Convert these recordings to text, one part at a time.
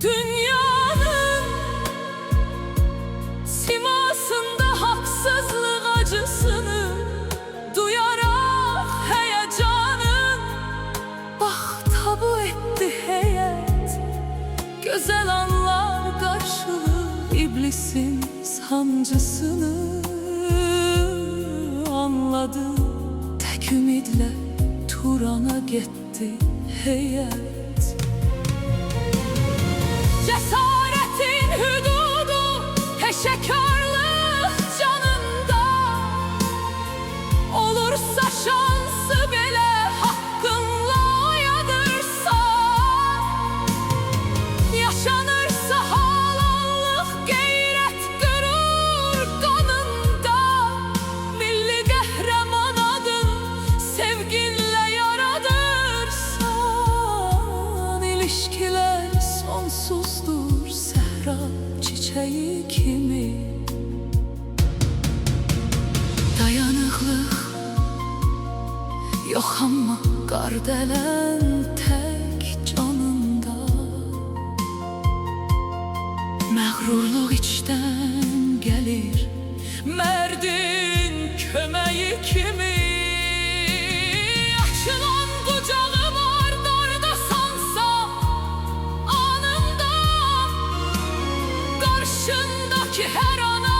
Dünyanın simasında haksızlık acısını duyarak heyecanın bak tabu etti heyet. Güzel anlar karşılığı iblisin sancısını anladı. Tek ümidle Turan'a gitti heyet. Cesaretin hüdudu peşekarlık canında, olursa şansı bile hakkınla yadırsa, yaşanırsa halallık gayret gurur kanında, milli kahraman adın sevginle yaradırsan, ilişkiler sonsuzdur sehra çiçeği kimi. Dayanıklık yok ama kardelen tek canında. Məğrurluq içten gelir merdin kömeği kimi. Açılan kucağı var darda sansa anında, karşındaki her ana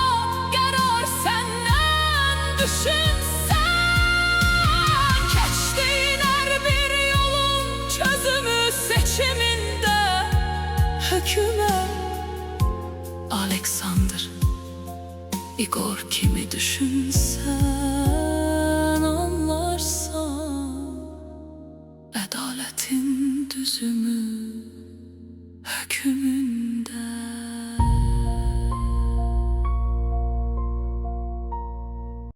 qərar senden düşünsen. Keçtiğin her bir yolun çözümü seçiminde hükümet Alexander Igor kimi düşünsen, anlarsan adaletin düzümü hükmü.